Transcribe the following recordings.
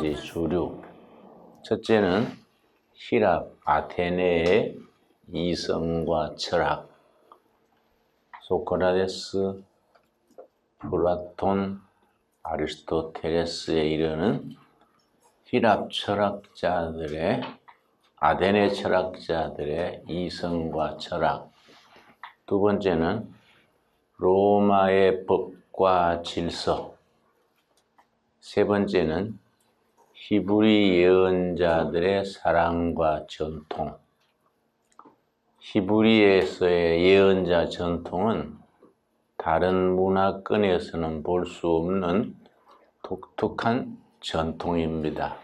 가지 주류. 첫째는 히랍 아테네의 이성과 철학, 소크라테스, 플라톤, 아리스토텔레스에 이르는 히랍 철학자들의, 아테네 철학자들의 이성과 철학. 두 번째는 로마의 법과 질서. 세 번째는 히브리 예언자들의 사랑과 전통. 히브리에서의 예언자 전통은 다른 문화권에서는 볼 수 없는 독특한 전통입니다.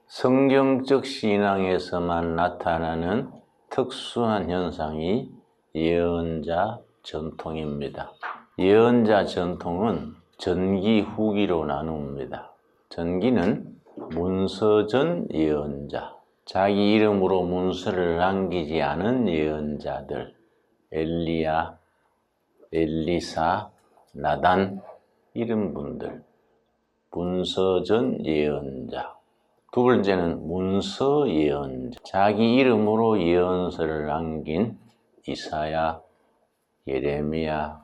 성경적 신앙에서만 나타나는 특수한 현상이 예언자 전통입니다. 예언자 전통은 전기, 후기로 나눕니다. 전기는 문서전 예언자, 자기 이름으로 문서를 남기지 않은 예언자들, 엘리야, 엘리사, 나단 이런 분들, 문서전 예언자. 두 번째는 문서 예언자, 자기 이름으로 예언서를 남긴 이사야, 예레미야,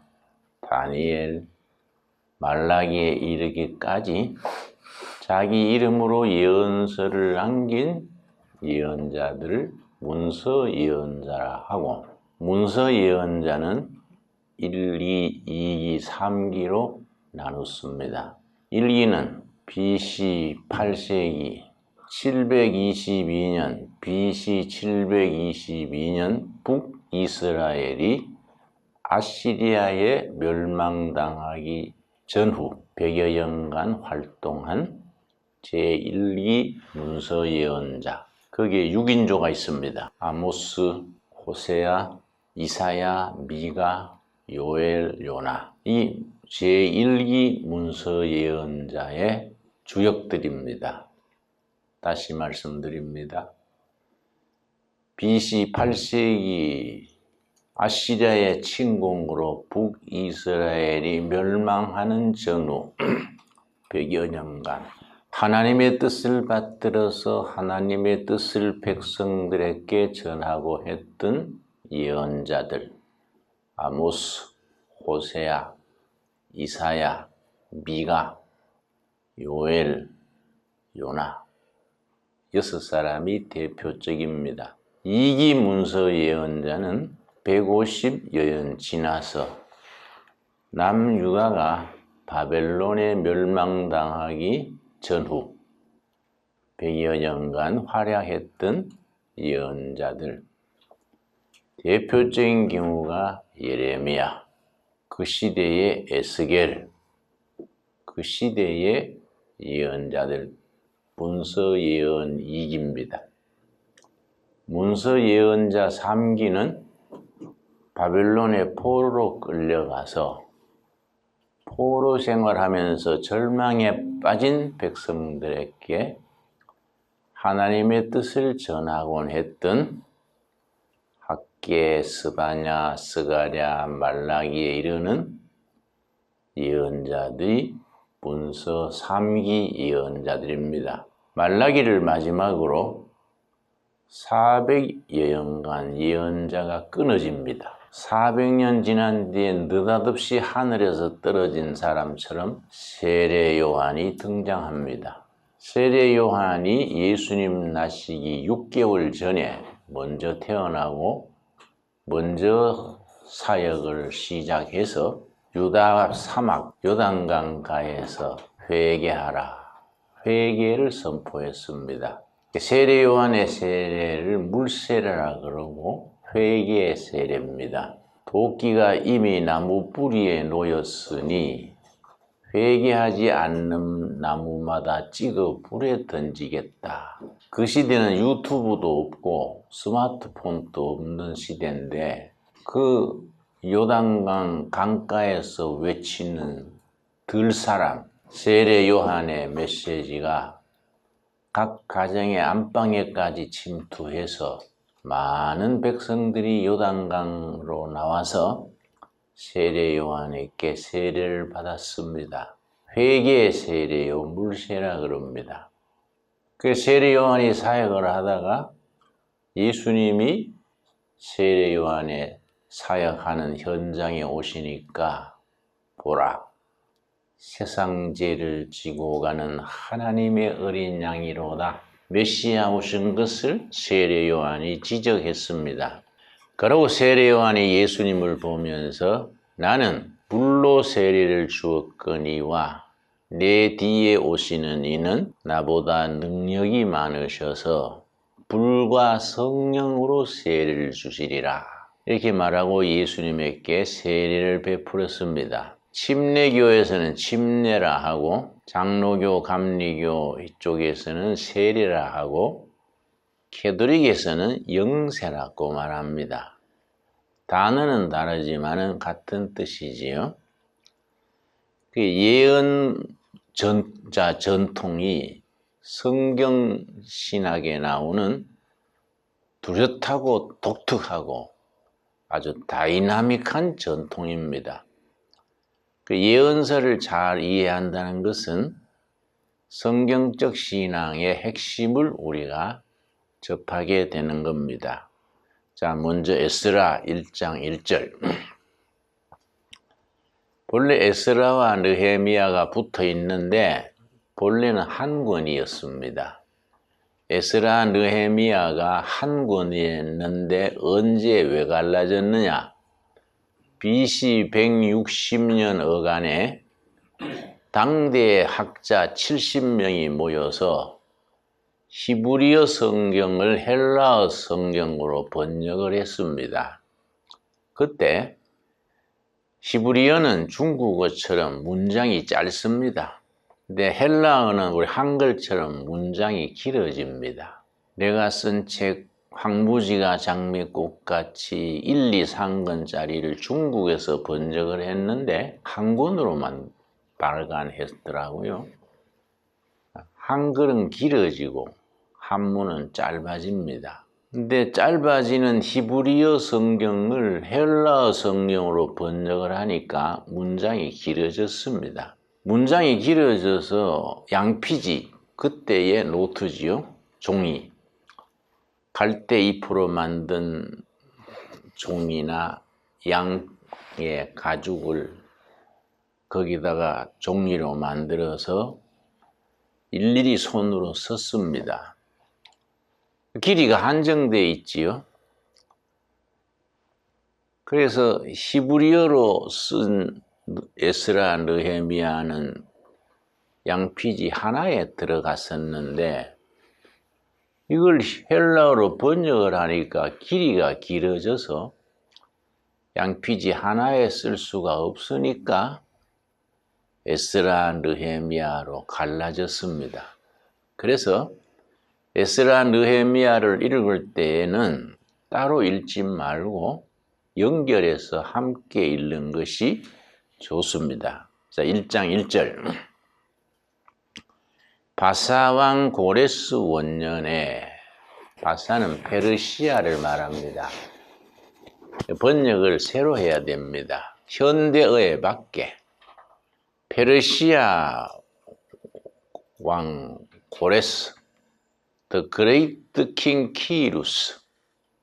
다니엘, 말라기에 이르기까지 자기 이름으로 예언서를 남긴 예언자들을 문서 예언자라 하고, 문서 예언자는 1, 2, 2기, 3기로 나눴습니다. 1기는 BC 8세기 722년, BC 722년 북이스라엘이 아시리아에 멸망당하기 전후 100여 년간 활동한 제1기 문서 예언자. 거기에 6인조가 있습니다. 아모스, 호세아, 이사야, 미가, 요엘, 요나. 이 제1기 문서 예언자의 주역들입니다. 다시 말씀드립니다. BC 8세기 아시리아의 침공으로 북이스라엘이 멸망하는 전후 100여 년간 하나님의 뜻을 받들어서 하나님의 뜻을 백성들에게 전하고 했던 예언자들, 아모스, 호세아, 이사야, 미가, 요엘, 요나, 6사람이 대표적입니다. 2기 문서 예언자는 150여 년 지나서 남유다가 바벨론에 멸망당하기 전후 100여 년간 활약했던 예언자들. 대표적인 경우가 예레미야, 그 시대의 에스겔, 그 시대의 예언자들, 문서 예언 2기입니다. 문서 예언자 3기는 바벨론의 포로로 끌려가서 포로 생활하면서 절망에 빠진 백성들에게 하나님의 뜻을 전하곤 했던 학개, 스바냐, 스가랴, 말라기에 이르는 예언자들이 문서 3기 예언자들입니다. 말라기를 마지막으로 400여 년간 예언자가 끊어집니다. 400년 지난 뒤에 느닷없이 하늘에서 떨어진 사람처럼 세례 요한이 등장합니다. 세례 요한이 예수님 나시기 6개월 전에 먼저 태어나고 먼저 사역을 시작해서 유다 사막 요단강가에서 회개하라, 회개를 선포했습니다. 세례 요한의 세례를 물세례라 그러고 회개의 세례입니다. 도끼가 이미 나무 뿌리에 놓였으니 회개하지 않는 나무마다 찍어 불에 던지겠다. 그 시대는 유튜브도 없고 스마트폰도 없는 시대인데 그 요단강 강가에서 외치는 들사람 세례 요한의 메시지가 각 가정의 안방에까지 침투해서 많은 백성들이 요단강으로 나와서 세례 요한에게 세례를 받았습니다. 회개의 세례요, 물세라 그럽니다. 그 세례 요한이 사역을 하다가 예수님이 세례 요한의 사역하는 현장에 오시니까 보라, 세상 죄를 지고 가는 하나님의 어린 양이로다. 메시아 오신 것을 세례 요한이 지적했습니다. 그리고 세례 요한이 예수님을 보면서 나는 물로 세례를 주었거니와 내 뒤에 오시는 이는 나보다 능력이 많으셔서 불과 성령으로 세례를 주시리라. 이렇게 말하고 예수님에게 세례를 베풀었습니다. 침례교에서는 침례라 하고 장로교, 감리교 이쪽에서는 세례라 하고 캐톨릭에서는 영세라고 말합니다. 단어는 다르지만 같은 뜻이지요. 그 예언자 전통이 성경 신학에 나오는 뚜렷하고 독특하고 아주 다이나믹한 전통입니다. 그 예언서를 잘 이해한다는 것은 성경적 신앙의 핵심을 우리가 접하게 되는 겁니다. 자, 먼저 에스라 1장 1절. 본래 에스라와 느헤미야가 붙어 있는데 본래는 한 권이었습니다. 에스라, 느헤미야가 한 권이었는데 언제 왜 갈라졌느냐? BC 160년 어간에 당대의 학자 70명이 모여서 히브리어 성경을 헬라어 성경으로 번역을 했습니다. 그때 히브리어는 중국어처럼 문장이 짧습니다. 근데 헬라어는 우리 한글처럼 문장이 길어집니다. 내가 쓴 책 황무지가 장미꽃같이 1, 2, 3권짜리를 중국에서 번역을 했는데 한 권으로만 발간했더라고요. 한글은 길어지고 한문은 짧아집니다. 근데 짧아지는 히브리어 성경을 헬라어 성경으로 번역을 하니까 문장이 길어졌습니다. 문장이 길어져서 양피지, 그때의 노트지요. 종이. 갈대 잎으로 만든 종이나 양의 가죽을 거기다가 종이로 만들어서 일일이 손으로 썼습니다. 길이가 한정되어 있지요. 그래서 히브리어로 쓴 에스라, 느헤미야는 양피지 하나에 들어갔었는데 이걸 헬라어로 번역을 하니까 길이가 길어져서 양피지 하나에 쓸 수가 없으니까 에스라, 느헤미야로 갈라졌습니다. 그래서 에스라, 느헤미야를 읽을 때에는 따로 읽지 말고 연결해서 함께 읽는 것이 좋습니다. 자, 1장 1절. 바사왕 고레스 원년에, 바사는 페르시아를 말합니다. 번역을 새로 해야 됩니다. 현대어에 맞게. 페르시아 왕 고레스, The Great King Kyrus,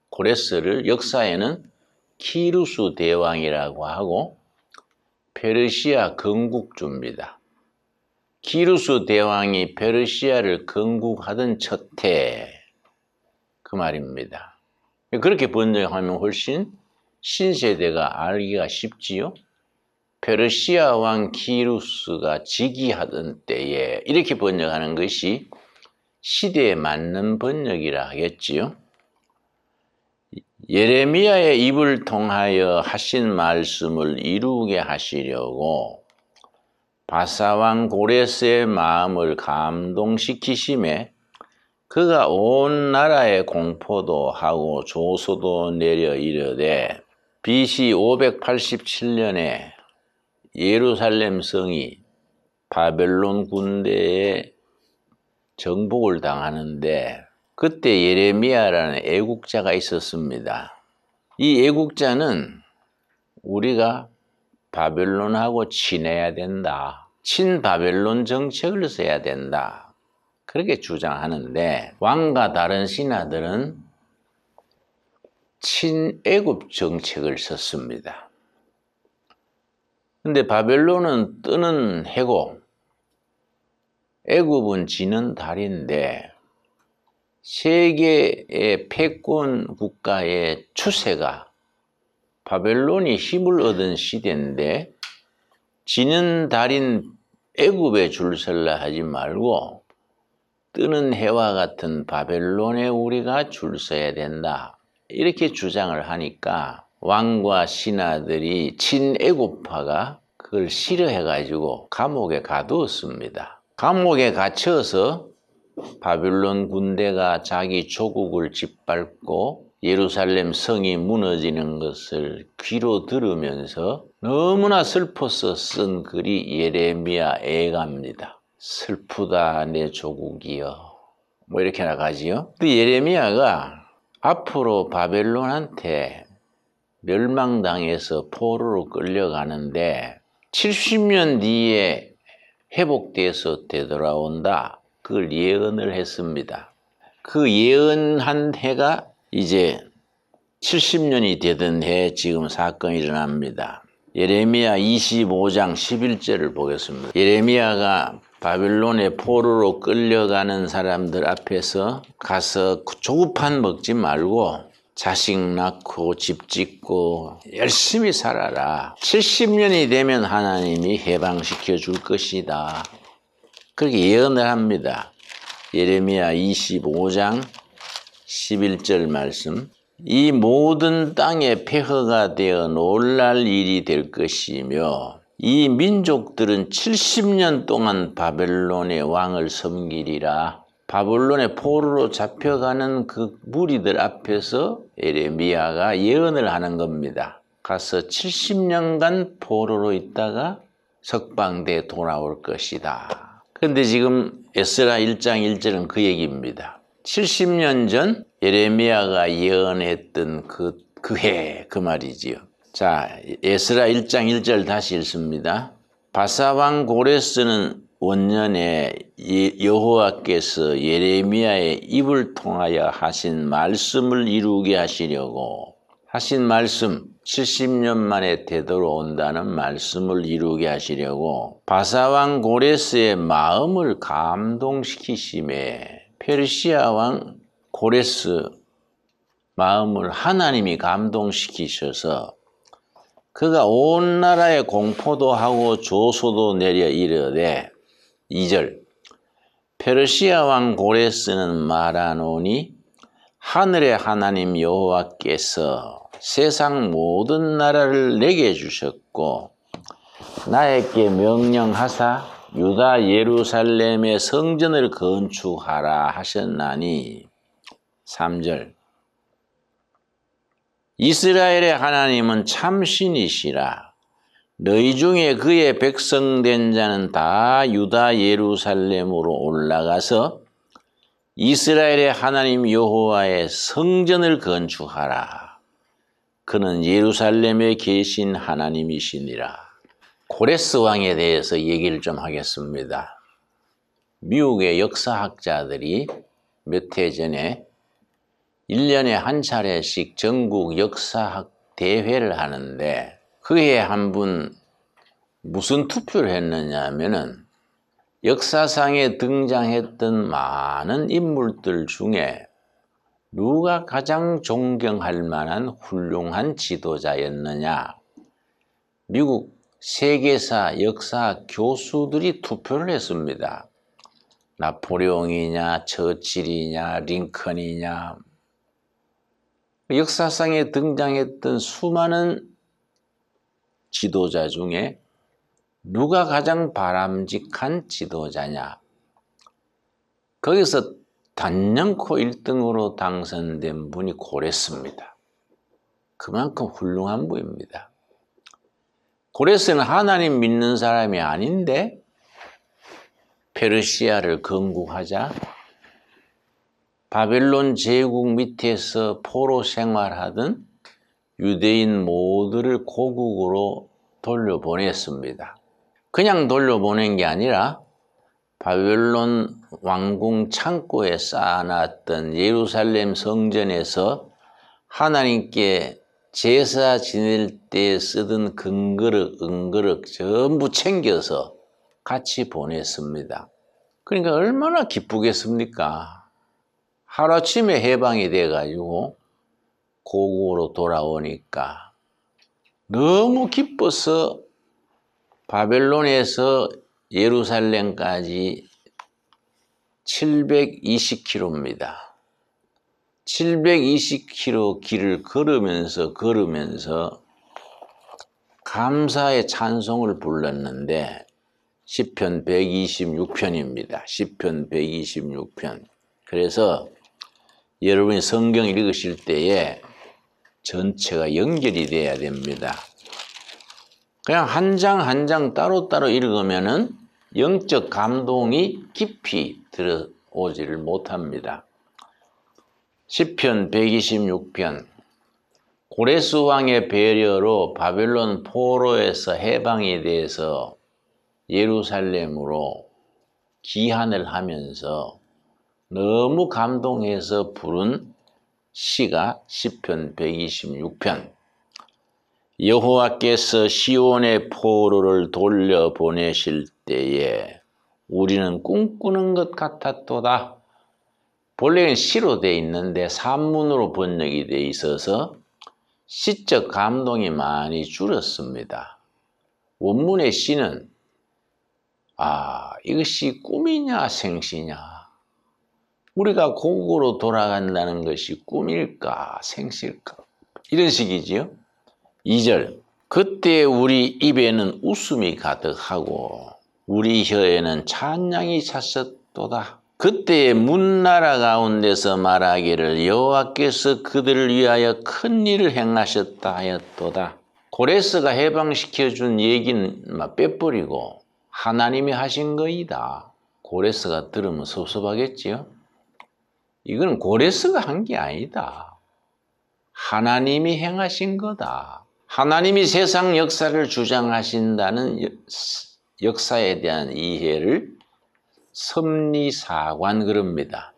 고레스를 역사에는 키루스 대왕이라고 하고 페르시아 건국주입니다. 키루스 대왕이 페르시아를 건국하던 첫 해, 그 말입니다. 그렇게 번역하면 훨씬 신세대가 알기가 쉽지요. 페르시아 왕 키루스가 즉위하던 때에, 이렇게 번역하는 것이 시대에 맞는 번역이라 하겠지요. 예레미야의 입을 통하여 하신 말씀을 이루게 하시려고 바사왕 고레스의 마음을 감동시키심에 그가 온 나라에 공포도 하고 조소도 내려 이르되 BC 587년에 예루살렘 성이 바벨론 군대에 정복을 당하는데 그때 예레미야라는 애국자가 있었습니다. 이 애국자는 우리가 바벨론하고 친해야 된다. 친바벨론 정책을 써야 된다. 그렇게 주장하는데 왕과 다른 신하들은 친애굽 정책을 썼습니다. 근데 바벨론은 뜨는 해고, 애굽은 지는 달인데 세계의 패권 국가의 추세가 바벨론이 힘을 얻은 시대인데 지는 달인 애굽에 줄 설라 하지 말고 뜨는 해와 같은 바벨론에 우리가 줄 서야 된다. 이렇게 주장을 하니까 왕과 신하들이 친애굽파가 그걸 싫어해가지고 감옥에 가두었습니다. 감옥에 갇혀서 바벨론 군대가 자기 조국을 짓밟고 예루살렘 성이 무너지는 것을 귀로 들으면서 너무나 슬퍼서 쓴 글이 예레미야 애가입니다. 슬프다 내 조국이여. 뭐 이렇게 나가지요. 또 예레미야가 앞으로 바벨론한테 멸망당해서 포로로 끌려가는데 70년 뒤에 회복돼서 되돌아온다. 그걸 예언을 했습니다. 그 예언한 해가 이제 70년이 되던 해 지금 사건이 일어납니다. 예레미야 25장 11절을 보겠습니다. 예레미야가 바벨론의 포로로 끌려가는 사람들 앞에서 가서 조급한 먹지 말고 자식 낳고 집 짓고 열심히 살아라. 70년이 되면 하나님이 해방시켜 줄 것이다. 그렇게 예언을 합니다. 예레미야 25장 11절 말씀. 이 모든 땅에 폐허가 되어 놀랄 일이 될 것이며 이 민족들은 70년 동안 바벨론의 왕을 섬기리라. 바벨론의 포로로 잡혀가는 그 무리들 앞에서 예레미야가 예언을 하는 겁니다. 가서 70년간 포로로 있다가 석방돼 돌아올 것이다. 그런데 지금 에스라 1장 1절은 그 얘기입니다. 70년 전 예레미야가 예언했던 그 해, 그 말이지요. 자, 에스라 1장 1절 다시 읽습니다. 바사왕 고레스는 원년에 여호와께서 예레미야의 입을 통하여 하신 말씀을 이루게 하시려고 하신 말씀, 70년 만에 되돌아온다는 말씀을 이루게 하시려고 바사왕 고레스의 마음을 감동시키심에 페르시아 왕 고레스 마음을 하나님이 감동시키셔서 그가 온 나라에 공포도 하고 조소도 내려 이르되 2절 페르시아 왕 고레스는 말하노니 하늘의 하나님 여호와께서 세상 모든 나라를 내게 주셨고 나에게 명령하사 유다 예루살렘의 성전을 건축하라 하셨나니 3절 이스라엘의 하나님은 참신이시라. 너희 중에 그의 백성된 자는 다 유다 예루살렘으로 올라가서 이스라엘의 하나님 여호와의 성전을 건축하라. 그는 예루살렘에 계신 하나님이시니라. 고레스 왕에 대해서 얘기를 좀 하겠습니다. 미국의 역사학자들이 몇 해 전에 1년에 한 차례씩 전국 역사학 대회를 하는데 그 해에 한 분 무슨 투표를 했느냐 하면은 역사상에 등장했던 많은 인물들 중에 누가 가장 존경할 만한 훌륭한 지도자였느냐. 미국 세계사 역사 교수들이 투표를 했습니다. 나폴레옹이냐, 처칠이냐, 링컨이냐. 역사상에 등장했던 수많은 지도자 중에 누가 가장 바람직한 지도자냐. 거기서 단연코 1등으로 당선된 분이 고레스입니다. 그만큼 훌륭한 분입니다. 고레스는 하나님 믿는 사람이 아닌데 페르시아를 건국하자 바벨론 제국 밑에서 포로 생활하던 유대인 모두를 고국으로 돌려보냈습니다. 그냥 돌려보낸 게 아니라 바벨론 왕궁 창고에 쌓아놨던 예루살렘 성전에서 하나님께 제사 지낼 때 쓰던 금그릇, 은그릇 전부 챙겨서 같이 보냈습니다. 그러니까 얼마나 기쁘겠습니까? 하루아침에 해방이 돼가지고 고국으로 돌아오니까 너무 기뻐서 바벨론에서 예루살렘까지 720km입니다. 720km 길을 걸으면서 감사의 찬송을 불렀는데 시편 126편입니다. 시편 126편. 그래서 여러분이 성경 읽으실 때에 전체가 연결이 돼야 됩니다. 그냥 한 장 한 장 따로따로 읽으면은 영적 감동이 깊이 들어오지를 못합니다. 시편 126편. 고레스 왕의 배려로 바벨론 포로에서 해방이 돼서 예루살렘으로 귀환을 하면서 너무 감동해서 부른 시가 시편 126편. 여호와께서 시온의 포로를 돌려보내실 때에 우리는 꿈꾸는 것 같았도다. 본래는 시로 돼 있는데 산문으로 번역이 돼 있어서 시적 감동이 많이 줄었습니다. 원문의 시는 이것이 꿈이냐 생시냐, 우리가 고국으로 돌아간다는 것이 꿈일까 생시일까, 이런 식이지요. 2절. 그때 우리 입에는 웃음이 가득하고 우리 혀에는 찬양이 찼었도다. 그때 문나라 가운데서 말하기를 여호와께서 그들을 위하여 큰 일을 행하셨다 하였도다. 고레스가 해방시켜준 얘기는 빼버리고 하나님이 하신 거이다. 고레스가 들으면 섭섭하겠지요. 이건 고레스가 한 게 아니다. 하나님이 행하신 거다. 하나님이 세상 역사를 주장하신다는 역사에 대한 이해를 섭리사관 그럽니다.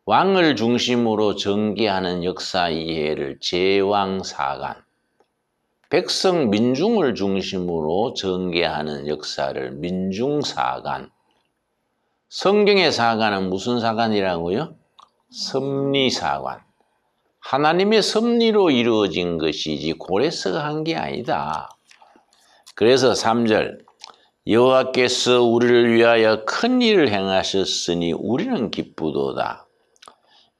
왕을 중심으로 전개하는 역사 이해를 제왕사관, 백성 민중을 중심으로 전개하는 역사를 민중사관, 성경의 사관은 무슨 사관이라고요? 섭리사관. 하나님의 섭리로 이루어진 것이지 고레스가 한 게 아니다. 그래서 3절. 여호와께서 우리를 위하여 큰 일을 행하셨으니 우리는 기쁘도다.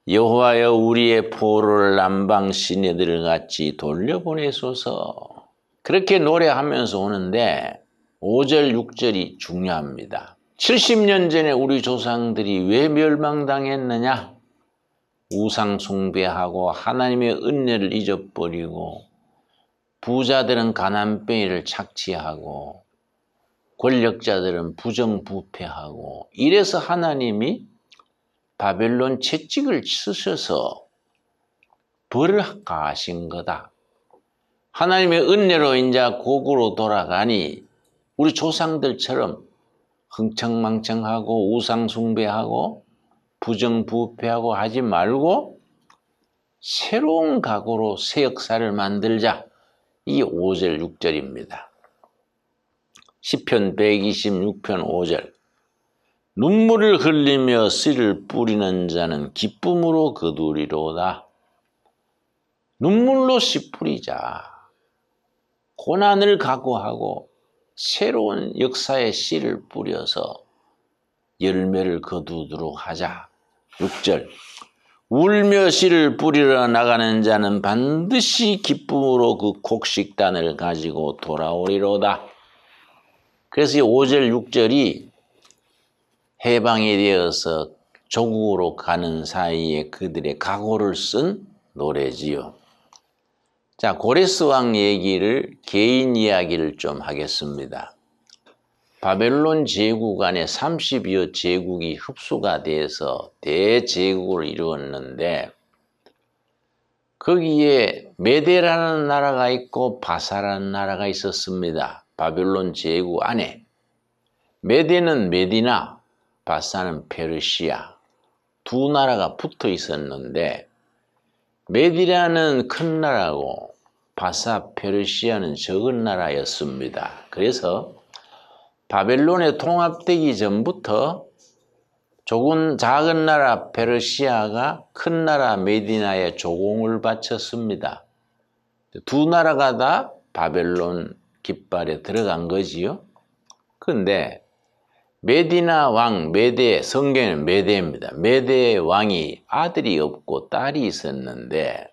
여호와여 우리의 포로를 남방 시내들 같이 돌려보내소서. 그렇게 노래하면서 오는데 5절 6절이 중요합니다. 70년 전에 우리 조상들이 왜 멸망당했느냐? 우상 숭배하고 하나님의 은혜를 잊어버리고 부자들은 가난뱅이를 착취하고 권력자들은 부정부패하고 이래서 하나님이 바벨론 채찍을 쓰셔서 벌을 가하신 거다. 하나님의 은혜로 이제 고국으로 돌아가니 우리 조상들처럼 흥청망청하고 우상 숭배하고 부정부패하고 하지 말고 새로운 각오로 새 역사를 만들자. 이 5절 6절입니다. 시편 126편 5절. 눈물을 흘리며 씨를 뿌리는 자는 기쁨으로 거두리로다. 눈물로 씨 뿌리자. 고난을 각오하고 새로운 역사의 씨를 뿌려서 열매를 거두도록 하자. 6절. 울며 씨를 뿌리러 나가는 자는 반드시 기쁨으로 그 곡식단을 가지고 돌아오리로다. 그래서 이 5절 6절이 해방이 되어서 조국으로 가는 사이에 그들의 각오를 쓴 노래지요. 자, 고레스 왕 얘기를, 개인 이야기를 좀 하겠습니다. 바벨론 제국 안에 30여 제국이 흡수가 돼서 대제국을 이루었는데 거기에 메데라는 나라가 있고 바사라는 나라가 있었습니다. 바벨론 제국 안에. 메데는 메디나, 바사는 페르시아 두 나라가 붙어 있었는데 메디라는 큰 나라고 바사 페르시아는 적은 나라였습니다. 그래서 바벨론에 통합되기 전부터 조금 작은 나라 페르시아가 큰 나라 메디나에 조공을 바쳤습니다. 두 나라가 다 바벨론 깃발에 들어간 거지요. 근데 메디나 왕, 메데, 성경에는 메데입니다. 메데의 왕이 아들이 없고 딸이 있었는데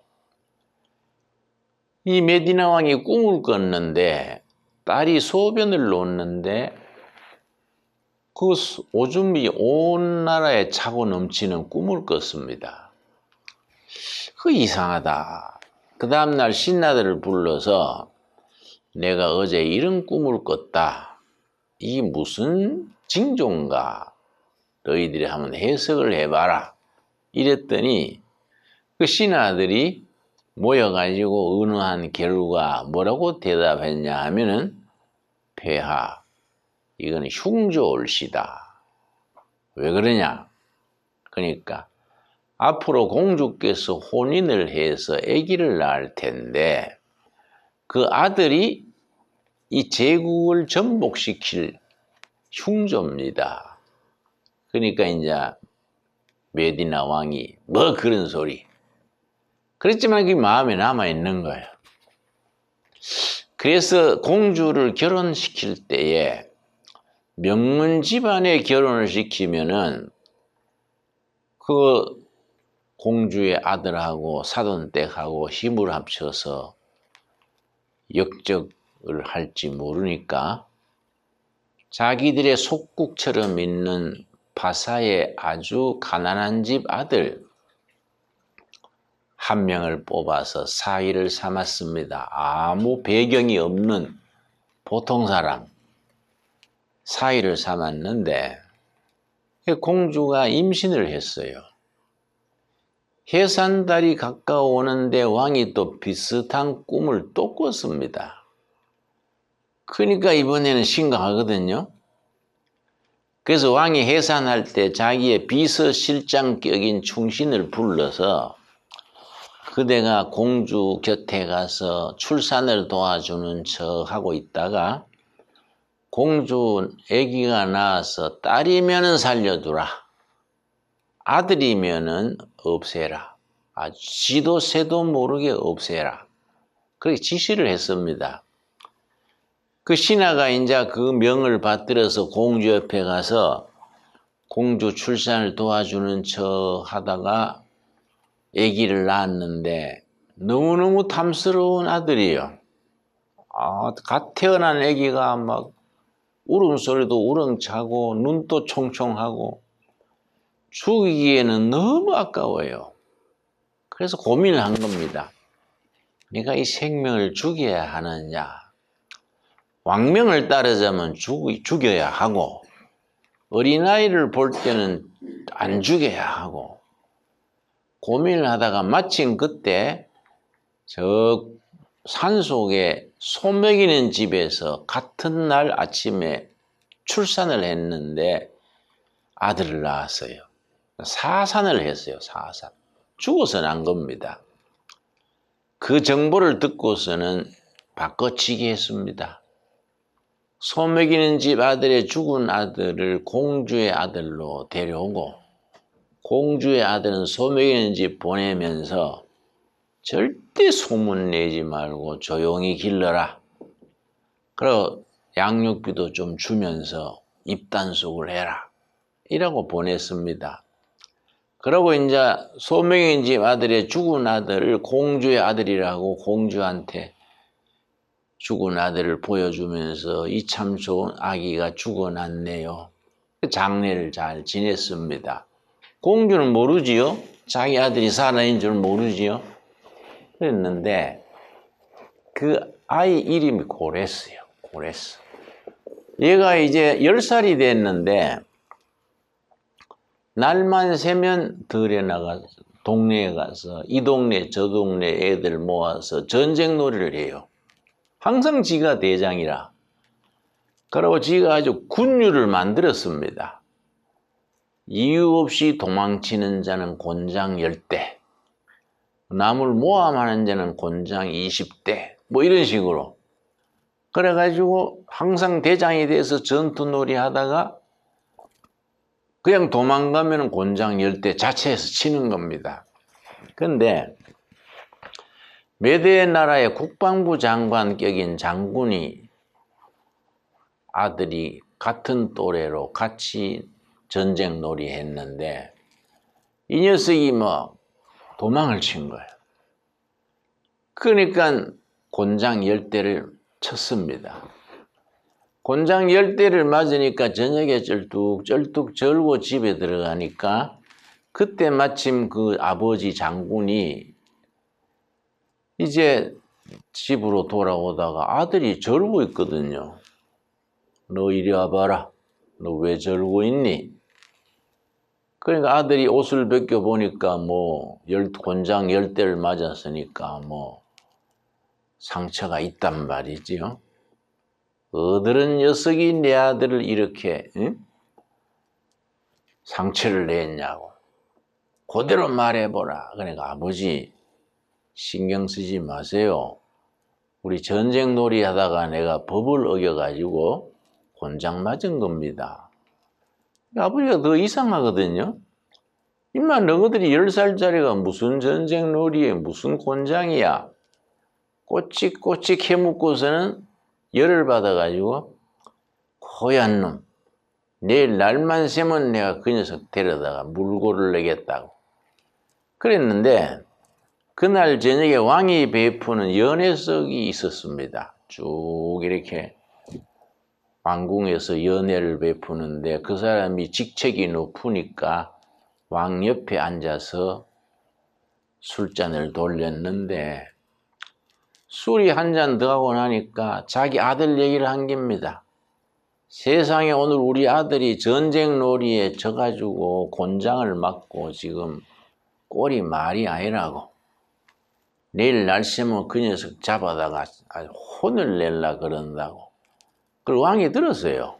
이 메디나 왕이 꿈을 꿨는데 딸이 소변을 놓는데 그 오줌이 온 나라에 차고 넘치는 꿈을 꿨습니다. 그 이상하다. 그 다음날 신하들을 불러서 내가 어제 이런 꿈을 꿨다. 이게 무슨 징조인가? 너희들이 한번 해석을 해봐라. 이랬더니 그 신하들이 모여가지고 의논한 결과 뭐라고 대답했냐 하면은 폐하, 이건 흉조올시다. 왜 그러냐? 그러니까 앞으로 공주께서 혼인을 해서 아기를 낳을 텐데 그 아들이 이 제국을 전복시킬 흉조입니다. 그러니까 이제 메디나 왕이 뭐 그런 소리. 그랬지만 그게 마음에 남아있는 거예요. 그래서 공주를 결혼시킬 때에 명문 집안에 결혼을 시키면은 그 공주의 아들하고 사돈댁하고 힘을 합쳐서 역적을 할지 모르니까 자기들의 속국처럼 있는 바사의 아주 가난한 집 아들 한 명을 뽑아서 사위를 삼았습니다. 아무 배경이 없는 보통 사람 사위를 삼았는데 공주가 임신을 했어요. 해산달이 가까워오는데 왕이 또 비슷한 꿈을 또 꿨습니다. 그러니까 이번에는 심각하거든요. 그래서 왕이 해산할 때 자기의 비서실장격인 충신을 불러서 그대가 공주 곁에 가서 출산을 도와주는 척 하고 있다가 공주 아기가 나와서 딸이면은 살려두라. 아들이면은 없애라. 지도 새도 모르게 없애라. 그렇게 지시를 했습니다. 그 신하가 이제 그 명을 받들어서 공주 옆에 가서 공주 출산을 도와주는 척 하다가 아기를 낳았는데 너무너무 탐스러운 아들이에요. 갓 태어난 아기가 막 울음소리도 우렁차고 눈도 총총하고 죽이기에는 너무 아까워요. 그래서 고민을 한 겁니다. 내가 이 생명을 죽여야 하느냐. 왕명을 따르자면 죽여야 하고 어린아이를 볼 때는 안 죽여야 하고 고민을 하다가 마침 그때 저 산속에 소 먹이는 집에서 같은 날 아침에 출산을 했는데 아들을 낳았어요. 사산을 했어요. 사산. 죽어서 난 겁니다. 그 정보를 듣고서는 바꿔치기 했습니다. 소 먹이는 집 아들의 죽은 아들을 공주의 아들로 데려오고 공주의 아들은 소 먹이는 집 보내면서 절대 소문 내지 말고 조용히 길러라. 그리고 양육비도 좀 주면서 입단속을 해라. 이라고 보냈습니다. 그러고 이제 소 먹이는 집 아들의 죽은 아들을 공주의 아들이라고 공주한테 죽은 아들을 보여주면서 이 참 좋은 아기가 죽어났네요. 장례를 잘 지냈습니다. 공주는 모르지요. 자기 아들이 살아있는 줄 모르지요. 그랬는데 그 아이 이름이 고레스요. 고레스. 얘가 이제 10살이 됐는데 날만 새면 들에 나가서 동네에 가서 이 동네 저 동네 애들 모아서 전쟁 놀이를 해요. 항상 지가 대장이라. 그리고 지가 아주 군유를 만들었습니다. 이유 없이 도망치는 자는 곤장 10대, 남을 모함하는 자는 곤장 20대, 뭐 이런 식으로. 그래가지고 항상 대장이 돼서 전투놀이 하다가 그냥 도망가면 곤장 10대 자체에서 치는 겁니다. 그런데 메대 나라의 국방부 장관격인 장군이 아들이 같은 또래로 같이 전쟁 놀이 했는데 이 녀석이 뭐 도망을 친 거예요. 그러니까 곤장 10대를 쳤습니다. 곤장 10대를 맞으니까 저녁에 쩔뚝 절고 집에 들어가니까 그때 마침 그 아버지 장군이 이제 집으로 돌아오다가 아들이 절고 있거든요. 너 이리 와봐라. 너 왜 절고 있니? 그러니까 아들이 옷을 벗겨 보니까 뭐 곤장 10대를 맞았으니까 뭐 상처가 있단 말이지요. 어들은 녀석이 내 아들을 이렇게 상처를 냈냐고. 그대로 말해보라. 그러니까 아버지 신경 쓰지 마세요. 우리 전쟁 놀이 하다가 내가 법을 어겨가지고 곤장 맞은 겁니다. 아버지가 더 이상하거든요. 임마 너희들이 10살짜리가 무슨 전쟁 놀이에 무슨 곤장이야. 꼬치꼬치 캐묻고서는 열을 받아가지고 고얀 놈 내일 날만 새면 내가 그 녀석 데려다가 물고를 내겠다고 그랬는데 그날 저녁에 왕이 베푸는 연회석이 있었습니다. 쭉 이렇게 왕궁에서 연회를 베푸는데 그 사람이 직책이 높으니까 왕 옆에 앉아서 술잔을 돌렸는데 술이 한 잔 더 하고 나니까 자기 아들 얘기를 한 겁니다. 세상에 오늘 우리 아들이 전쟁 놀이에 져가지고 곤장을 맞고 지금 꼴이 말이 아니라고. 내일 날씨면 그 녀석 잡아다가 혼을 낼라 그런다고. 그걸 왕이 들었어요.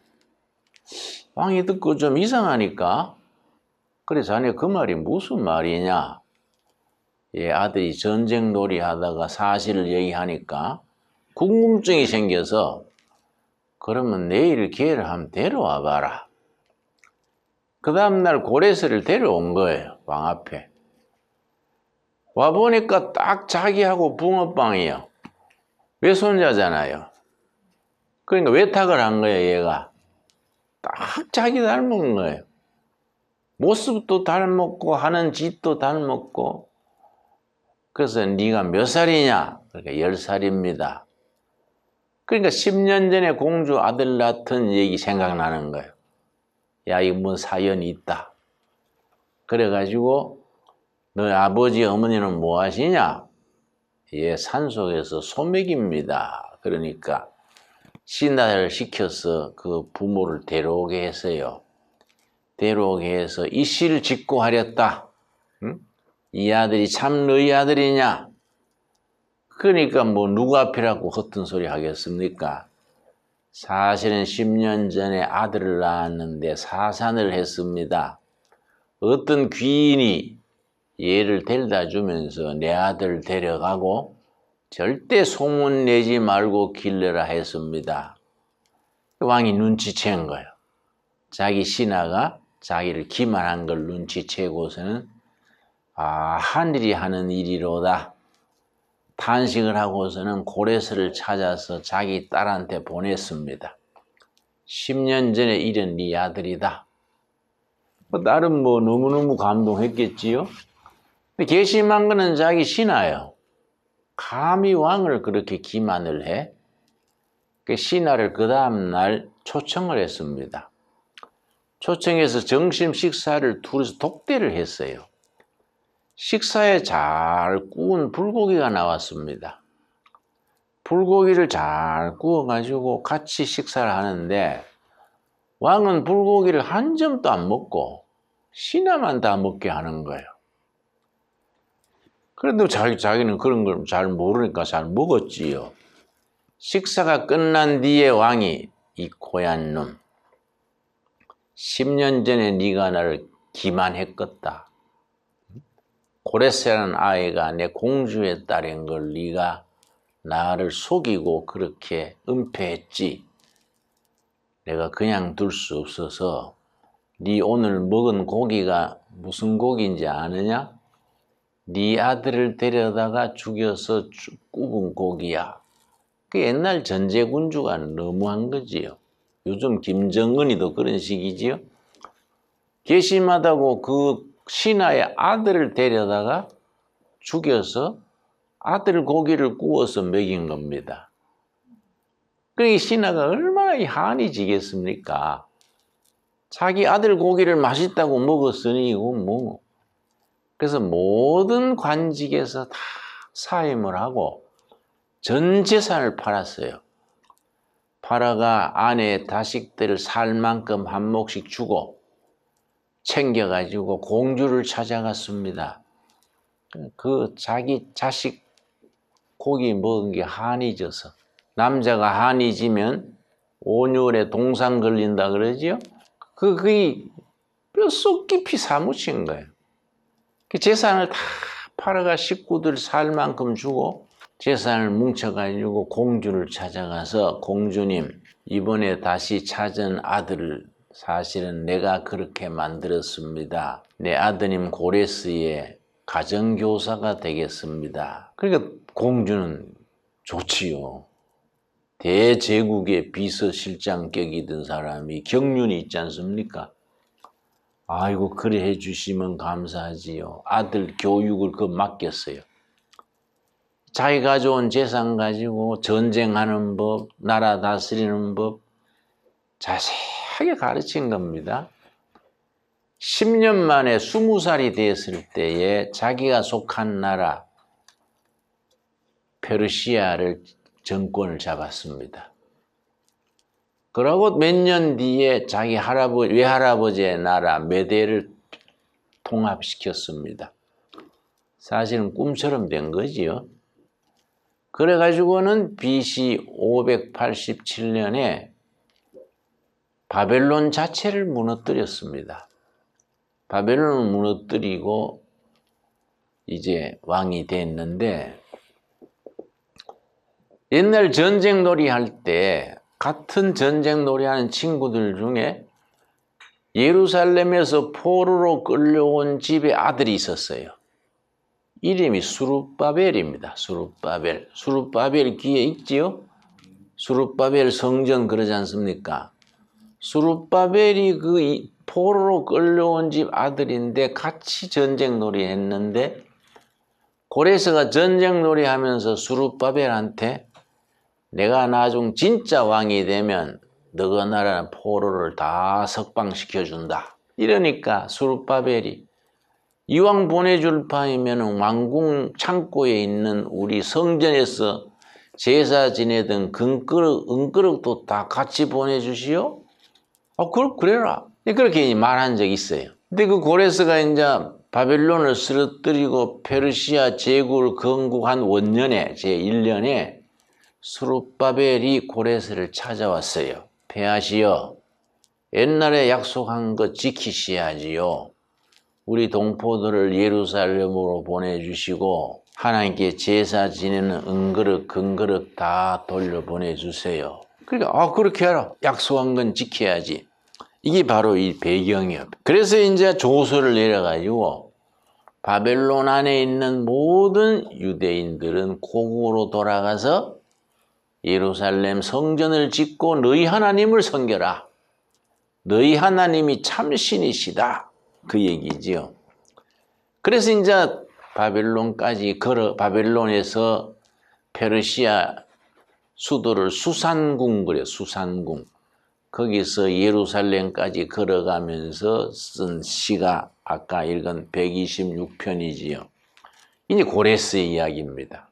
왕이 듣고 좀 이상하니까 그래서 자네 그 말이 무슨 말이냐. 예, 아들이 전쟁 놀이 하다가 사실을 얘기하니까 궁금증이 생겨서 그러면 내일 기회를 한번 데려와 봐라. 그 다음날 고레스를 데려온 거예요. 왕 앞에. 와보니까 딱 자기하고 붕어빵이에요. 외손자잖아요. 그러니까 외탁을 한 거예요. 얘가. 딱 자기 닮은 거예요. 모습도 닮았고 하는 짓도 닮았고 그래서 네가 몇 살이냐? 그러니까 10살입니다. 그러니까 10년 전에 공주 아들 낳던 얘기 생각나는 거예요. 야, 이거 뭔 사연이 있다. 그래가지고 너희 아버지 어머니는 뭐 하시냐? 예, 산속에서 소맥입니다. 그러니까 신하를 시켜서 그 부모를 데려오게 했어요. 데려오게 해서 이씨를 짓고 하렸다. 응? 이 아들이 참 너희 아들이냐? 그러니까 뭐 누구 앞이라고 허튼 소리 하겠습니까? 사실은 10년 전에 아들을 낳았는데 사산을 했습니다. 어떤 귀인이 얘를 데려다 주면서 내 아들 데려가고 절대 소문 내지 말고 길러라 했습니다. 왕이 눈치챈 거예요. 자기 신하가 자기를 기만한 걸 눈치채고서는 아, 하늘이 하는 일이로다. 탄식을 하고서는 고레스를 찾아서 자기 딸한테 보냈습니다. 10년 전에 잃은 네 아들이다. 딸은 뭐 너무너무 감동했겠지요. 근데 괘씸한 거는 자기 신하예요. 감히 왕을 그렇게 기만을 해? 그 신하를 그 다음날 초청을 했습니다. 초청해서 점심 식사를 둘이서 독대를 했어요. 식사에 잘 구운 불고기가 나왔습니다. 불고기를 잘 구워가지고 같이 식사를 하는데 왕은 불고기를 한 점도 안 먹고 신하만 다 먹게 하는 거예요. 그래도 자기는 그런 걸 잘 모르니까 잘 먹었지요. 식사가 끝난 뒤에 왕이 이 고얀 놈 10년 전에 네가 나를 기만했겠다. 고레스라는 아이가 내 공주의 딸인 걸 네가 나를 속이고 그렇게 은폐했지. 내가 그냥 둘 수 없어서 네 오늘 먹은 고기가 무슨 고기인지 아느냐? 네 아들을 데려다가 죽여서 굽은 고기야. 그 옛날 전제군주가 너무한 거지요. 요즘 김정은이도 그런 식이지요. 괘씸하다고 그 신하의 아들을 데려다가 죽여서 아들 고기를 구워서 먹인 겁니다. 그러니 신하가 얼마나 한이 지겠습니까? 자기 아들 고기를 맛있다고 먹었으니 이거 뭐. 그래서 모든 관직에서 다 사임을 하고 전 재산을 팔았어요. 팔아가 아내 자식들 살 만큼 한 몫씩 주고 챙겨가지고 공주를 찾아갔습니다. 그 자기 자식 고기 먹은 게 한이 져서, 남자가 한이 지면 온열에 동상 걸린다 그러지요? 그게 뼛속 깊이 사무친 거예요. 그 재산을 다 팔아가 식구들 살 만큼 주고 재산을 뭉쳐가지고 공주를 찾아가서, 공주님, 이번에 다시 찾은 아들을 사실은 내가 그렇게 만들었습니다. 내 아드님 고레스의 가정교사가 되겠습니다. 그러니까 공주는 좋지요. 대제국의 비서실장격이던 사람이 경륜이 있지 않습니까? 아이고 그래 해주시면 감사하지요. 아들 교육을 그 맡겼어요. 자기 가져온 재산 가지고 전쟁하는 법, 나라 다스리는 법 자세하게 가르친 겁니다. 10년 만에 20살이 됐을 때에 자기가 속한 나라 페르시아를 정권을 잡았습니다. 그러고 몇 년 뒤에 자기 외할아버지의 나라 메대를 통합시켰습니다. 사실은 꿈처럼 된 거지요. 그래가지고는 BC 587년에 바벨론 자체를 무너뜨렸습니다. 바벨론을 무너뜨리고 이제 왕이 됐는데, 옛날 전쟁놀이 할 때 같은 전쟁놀이 하는 친구들 중에 예루살렘에서 포로로 끌려온 집에 아들이 있었어요. 이름이 수룹바벨입니다. 수룹바벨. 수룹바벨 귀에 있지요? 수룹바벨 성전 그러지 않습니까? 수룹바벨이 그 포로로 끌려온 집 아들인데 같이 전쟁놀이 했는데, 고레스가 전쟁놀이 하면서 수룹바벨한테 내가 나중 진짜 왕이 되면 너가 나라는 포로를 다 석방시켜준다. 이러니까 수룹바벨이 이왕 보내줄 바이면 왕궁 창고에 있는 우리 성전에서 제사 지내던 은그릇도 다 같이 보내주시오? 그래라. 그렇게 말한 적이 있어요. 근데 그 고레스가 이제 바벨론을 쓰러뜨리고 페르시아 제국을 건국한 원년에, 제1년에 수룹바벨이 고레스를 찾아왔어요. 폐하시여, 옛날에 약속한 거 지키셔야지요. 우리 동포들을 예루살렘으로 보내주시고 하나님께 제사 지내는 은그릇, 금그릇 다 돌려보내주세요. 그러니까 그렇게 해라. 약속한 건 지켜야지. 이게 바로 이 배경이에요. 그래서 이제 조서를 내려가지고 바벨론 안에 있는 모든 유대인들은 고국으로 돌아가서 예루살렘 성전을 짓고 너희 하나님을 섬겨라. 너희 하나님이 참 신이시다. 그 얘기지요. 그래서 이제 바벨론에서 페르시아 수도를 수산궁 그래요. 수산궁. 거기서 예루살렘까지 걸어가면서 쓴 시가 아까 읽은 126편이지요. 이제 고레스의 이야기입니다.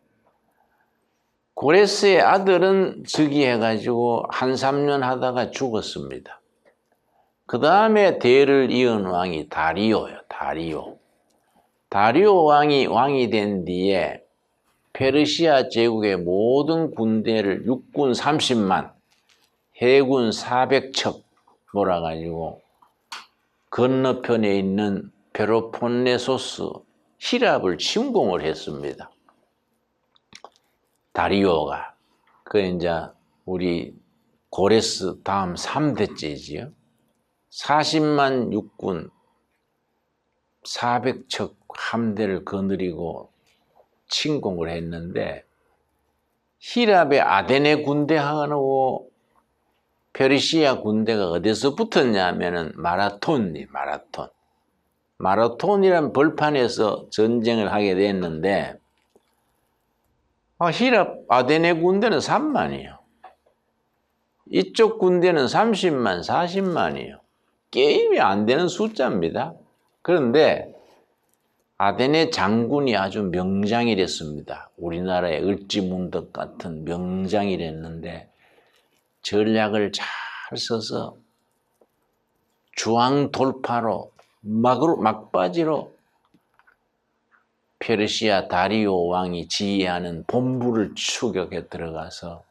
고레스의 아들은 즉위해가지고 한 3년 하다가 죽었습니다. 그 다음에 대를 이은 왕이 다리오예요. 다리오 왕이 된 뒤에 페르시아 제국의 모든 군대를 육군 30만, 해군 400척 몰아가지고 건너편에 있는 펠로폰네소스 히랍을 침공을 했습니다. 다리오가. 그 이제 우리 고레스 다음 3대째지요. 40만 육군 400척 함대를 거느리고 침공을 했는데 히랍의 아데네 군대하고 페르시아 군대가 어디서 붙었냐면은 마라톤이란 벌판에서 전쟁을 하게 됐는데 히랍 아데네 군대는 3만이요. 이쪽 군대는 30만, 40만이요. 게임이 안 되는 숫자입니다. 그런데 아데네 장군이 아주 명장이랬습니다. 우리나라의 을지문덕 같은 명장이랬는데 전략을 잘 써서 중앙 돌파로 막바지로 페르시아 다리오 왕이 지휘하는 본부를 추격해 들어가서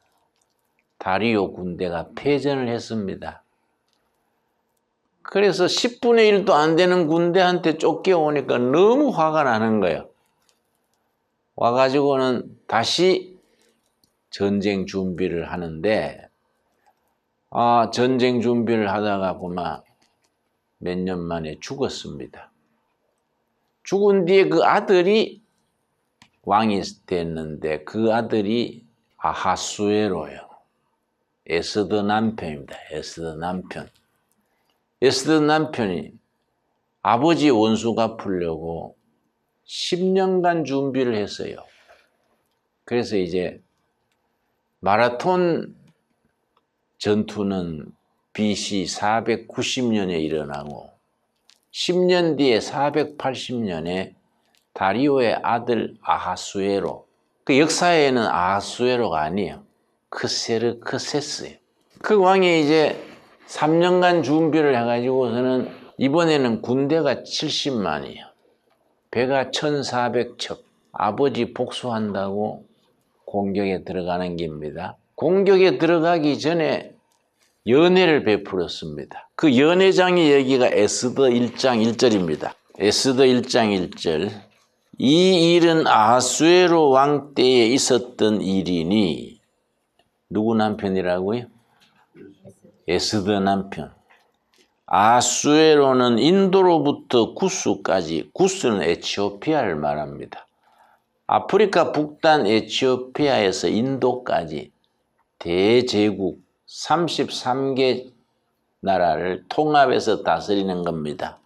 다리오 군대가 패전을 했습니다. 그래서 10분의 1도 안 되는 군대한테 쫓겨오니까 너무 화가 나는 거예요. 와가지고는 다시 전쟁 준비를 하는데 전쟁 준비를 하다가 그만 몇 년 만에 죽었습니다. 죽은 뒤에 그 아들이 왕이 됐는데 그 아들이 아하수에로요. 에스드 남편입니다. 에스드 남편이 아버지 원수 갚으려고 10년간 준비를 했어요. 그래서 이제 마라톤 전투는 BC 490년에 일어나고 10년 뒤에 480년에 다리오의 아들 아하수에로, 그 역사에는 아하수에로가 아니에요. 크세르크세스예요. 그 왕이 이제 3년간 준비를 해가지고서는 이번에는 군대가 70만이에요. 배가 1400척. 아버지 복수한다고 공격에 들어가는 겁니다. 공격에 들어가기 전에 연회를 베풀었습니다. 그 연회장의 얘기가 에스더 1장 1절입니다. 에스더 1장 1절. 이 일은 아하수에로 왕 때에 있었던 일이니, 누구 남편이라고요? 에스더 남편. 아하수에로는 인도로부터 구스까지, 구스는 에티오피아를 말합니다. 아프리카 북단 에티오피아에서 인도까지 대제국 33개 나라를 통합해서 다스리는 겁니다.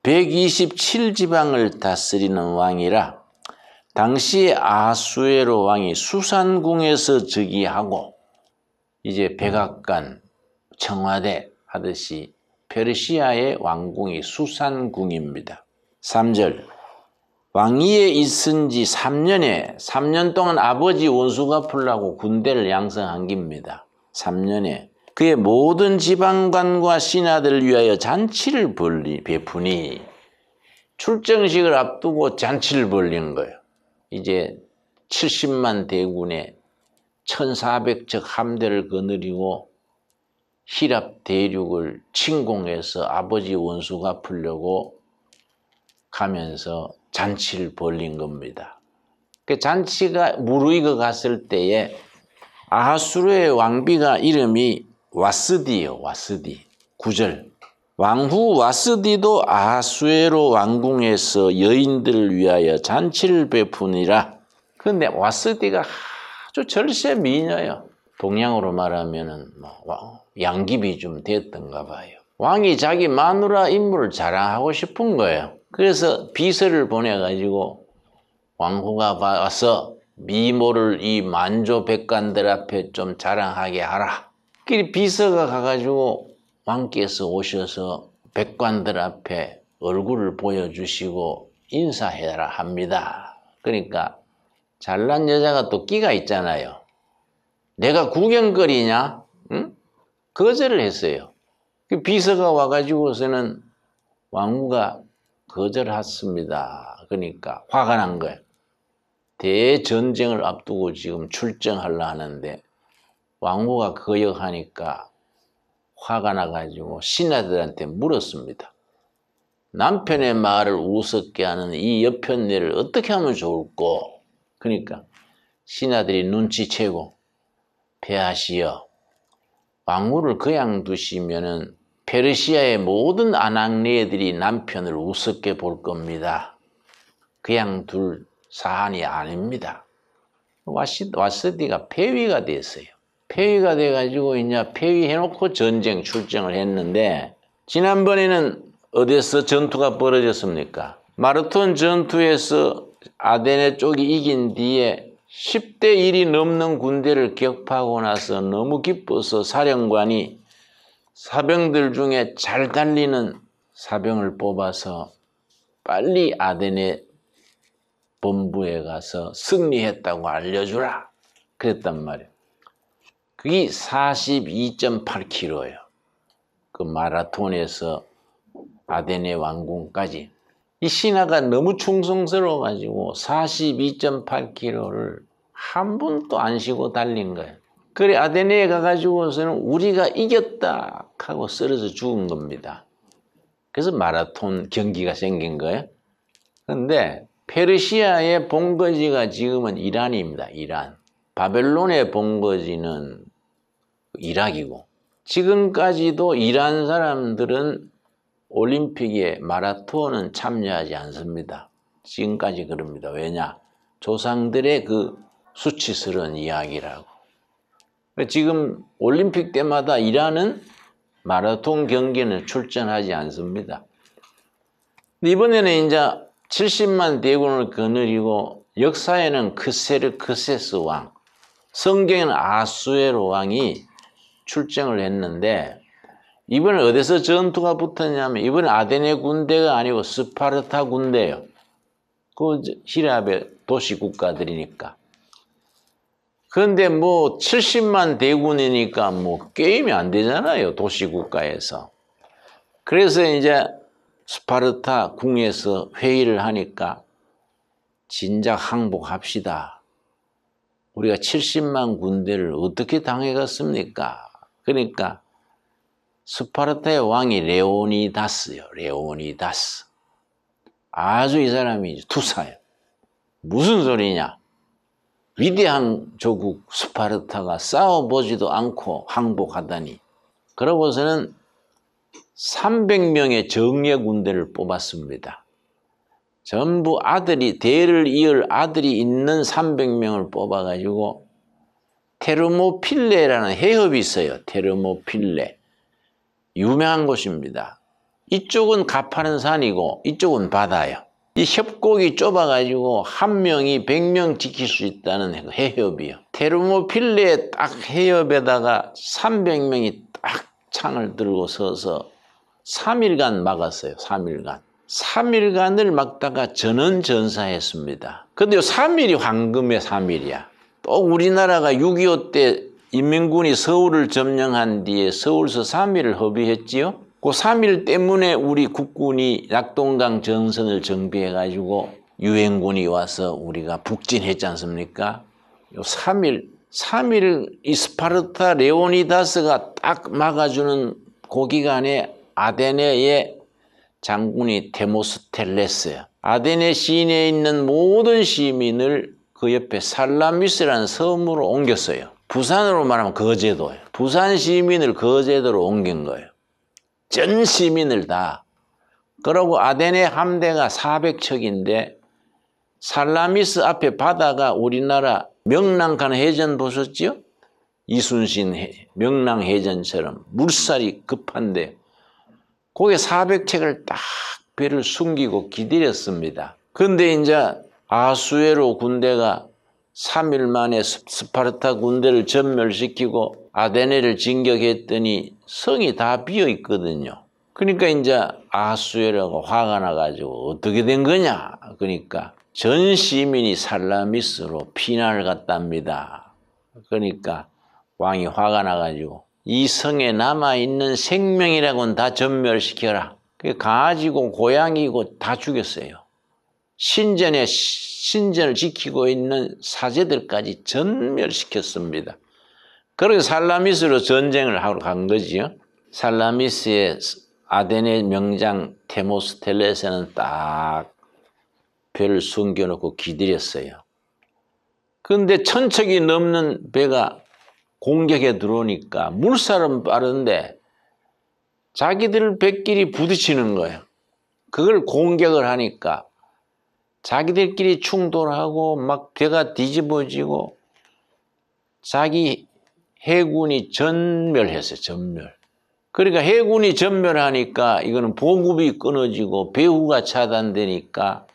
127지방을 다스리는 왕이라 당시 아하수에로 왕이 수산궁에서 즉위하고 이제 백악관, 청와대 하듯이 페르시아의 왕궁이 수산궁입니다. 3절. 왕위에 있은 지 3년 동안 아버지 원수 갚으려고 군대를 양성한 겁니다. 3년에 그의 모든 지방관과 신하들을 위하여 잔치를 베푸니, 출정식을 앞두고 잔치를 벌린 거예요. 이제 70만 대군에 1400척 함대를 거느리고 히랍 대륙을 침공해서 아버지 원수 갚으려고 가면서 잔치를 벌린 겁니다. 그 잔치가 무르익어 갔을 때에 아하수르의 왕비가 이름이 와스디예요. 와스디. 9절. 왕후 와스디도 아하수에로 왕궁에서 여인들을 위하여 잔치를 베푸니라. 그런데 와스디가 아주 절세 미녀예요. 동양으로 말하면은 양귀비 좀 됐던가 봐요. 왕이 자기 마누라 인물을 자랑하고 싶은 거예요. 그래서 비서를 보내가지고 왕후가 와서 미모를 이 만조 백관들 앞에 좀 자랑하게 하라. 그 비서가 가가지고 왕께서 오셔서 백관들 앞에 얼굴을 보여주시고 인사해라 합니다. 그러니까 잘난 여자가 또 끼가 있잖아요. 내가 구경거리냐? 응? 거절을 했어요. 그 비서가 와가지고서는 왕후가 거절했습니다. 그러니까 화가 난 거예요. 대전쟁을 앞두고 지금 출정하려 하는데 왕후가 거역하니까 화가 나가지고 신하들한테 물었습니다. 남편의 말을 우습게 하는 이 여편네를 어떻게 하면 좋을꼬? 그러니까 신하들이 눈치채고 폐하시여, 왕후를 그냥 두시면은 페르시아의 모든 아낙네들이 남편을 우습게 볼 겁니다. 그냥 둘 사안이 아닙니다. 와스디가 폐위가 됐어요. 폐위가 돼가지고 이제 폐위해놓고 전쟁 출정을 했는데, 지난번에는 어디서 전투가 벌어졌습니까? 마라톤 전투에서 아데네 쪽이 이긴 뒤에 10대 1이 넘는 군대를 격파하고 나서 너무 기뻐서 사령관이 사병들 중에 잘 달리는 사병을 뽑아서 빨리 아데네 본부에 가서 승리했다고 알려주라 그랬단 말이에요. 그게 42.8km예요. 그 마라톤에서 아데네 왕궁까지. 이 신하가 너무 충성스러워가지고 42.8km를 한 번도 안 쉬고 달린 거예요. 그래 아데네에 가가지고서는 우리가 이겼다 하고 쓰러져 죽은 겁니다. 그래서 마라톤 경기가 생긴 거예요. 그런데 페르시아의 본거지가 지금은 이란입니다. 이란. 바벨론의 본거지는 이락이고, 지금까지도 이란 사람들은 올림픽에 마라톤은 참여하지 않습니다. 지금까지 그럽니다. 왜냐? 조상들의 그 수치스러운 이야기라고. 지금 올림픽 때마다 이란은 마라톤 경기는 출전하지 않습니다. 이번에는 이제 70만 대군을 거느리고, 역사에는 크세스 왕, 성경에는 아수에로 왕이 출정을 했는데, 이번에 어디서 전투가 붙었냐면 이번에 아데네 군대가 아니고 스파르타 군대예요. 그 히랍의 도시 국가들이니까. 그런데 뭐 70만 대군이니까 뭐 게임이 안 되잖아요, 도시 국가에서. 그래서 이제 스파르타 궁에서 회의를 하니까 진작 항복합시다. 우리가 70만 군대를 어떻게 당해갔습니까? 그러니까 스파르타의 왕이 레오니다스요. 레오니다스. 아주 이 사람이 투사예요. 무슨 소리냐? 위대한 조국 스파르타가 싸워보지도 않고 항복하다니. 그러고서는 300명의 정예 군대를 뽑았습니다. 전부 아들이, 대를 이을 아들이 있는 300명을 뽑아가지고 테르모필레라는 해협이 있어요. 테르모필레. 유명한 곳입니다. 이쪽은 가파른 산이고 이쪽은 바다예요. 이 협곡이 좁아가지고 한 명이 100명 지킬 수 있다는 해협이요. 테르모필레 딱 해협에다가 300명이 딱 창을 들고 서서 3일간 막았어요. 3일간. 3일간을 막다가 전원전사했습니다. 근데 3일이 황금의 3일이야. 또 우리나라가 6.25 때 인민군이 서울을 점령한 뒤에 서울서 3일을 허비했지요. 그 3일 때문에 우리 국군이 낙동강 전선을 정비해가지고 유엔군이 와서 우리가 북진했지 않습니까? 요 3일 이 스파르타 레오니다스가 딱 막아주는 그 기간에 아데네의 장군이 데모스텔레스예요. 아데네 시내에 있는 모든 시민을 그 옆에 살라미스라는 섬으로 옮겼어요. 부산으로 말하면 거제도예요. 부산 시민을 거제도로 옮긴 거예요. 전 시민을 다. 그러고 아데네 함대가 400척인데 살라미스 앞에 바다가 우리나라 명랑간 해전 보셨죠? 이순신 명랑해전처럼 물살이 급한데 거기에 400척을 딱 배를 숨기고 기다렸습니다. 그런데 이제 아수에로 군대가 3일 만에 스파르타 군대를 전멸시키고 아데네를 진격했더니 성이 다 비어 있거든요. 그러니까 이제 아수에로가 화가 나가지고 어떻게 된 거냐? 그러니까 전 시민이 살라미스로 피난을 갔답니다. 그러니까 왕이 화가 나가지고 이 성에 남아있는 생명이라고는 다 전멸시켜라. 강아지고 고양이고 다 죽였어요. 신전을 지키고 있는 사제들까지 전멸시켰습니다. 그래서 살라미스로 전쟁을 하러 간 거지요. 살라미스의 아테네 명장 데모스텔레스는 딱 배를 숨겨놓고 기다렸어요. 그런데 천척이 넘는 배가 공격에 들어오니까 물살은 빠른데 자기들 배끼리 부딪히는 거예요. 그걸 공격을 하니까 자기들끼리 충돌하고 막 배가 뒤집어지고 자기 해군이 전멸했어요. 전멸. 그러니까 해군이 전멸하니까 이거는 보급이 끊어지고 배후가 차단되니까